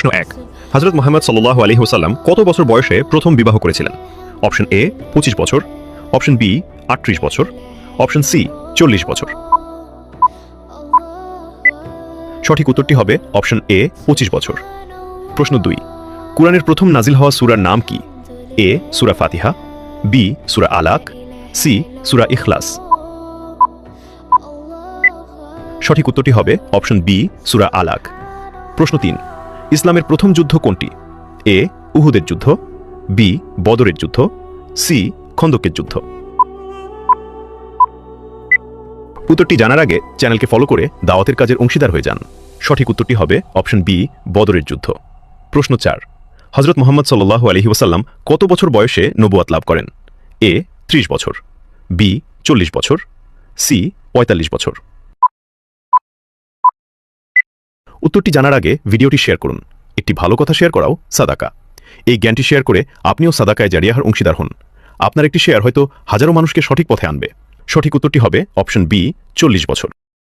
প্রশ্ন 1, হযরত মুহাম্মদ সাল্লাল্লাহু আলাইহি ওয়াসাল্লাম কত বছর বয়সে প্রথম বিবাহ করেছিলেন? অপশন এ 25 বছর, অপশন বি 38 বছর, অপশন সি 40 বছর। সঠিক উত্তরটি হবে অপশন এ 25 বছর। প্রশ্ন 2, কুরআনের প্রথম নাজিল হওয়া সূরার নাম কি? এ সূরা ফাতিহা, বি সূরা আলাক, সি সূরা ইখলাস। সঠিক উত্তরটি হবে অপশন বি সূরা আলাক। প্রশ্ন 3, ইসলামের প্রথম যুদ্ধ কোনটি? এ উহুদের যুদ্ধ, বি বদরের যুদ্ধ, সি খন্দকের যুদ্ধ। উত্তরটি জানার আগে চ্যানেলকে ফলো করে দাওয়াতের কাজের অংশীদার হয়ে যান। সঠিক উত্তরটি হবে অপশন বি বদরের যুদ্ধ। প্রশ্ন 4, হযরত মুহাম্মদ সাল্লাল্লাহু আলাইহি ওয়াসাল্লাম কত বছর বয়সে নবুয়ত লাভ করেন? এ 30 বছর, বি 40 বছর, সি 45 বছর। উত্তরটি জানার আগে ভিডিওটি শেয়ার করুন। একটি ভালো কথা শেয়ার করাও সাদাকা। এই জ্ঞানটি শেয়ার করে আপনিও সাদাকায় জারিয়াহর অংশীদার হন। আপনার একটি শেয়ার হয়তো হাজারো মানুষকে সঠিক পথে আনবে। সঠিক উত্তরটি হবে অপশন বি 40 বছর।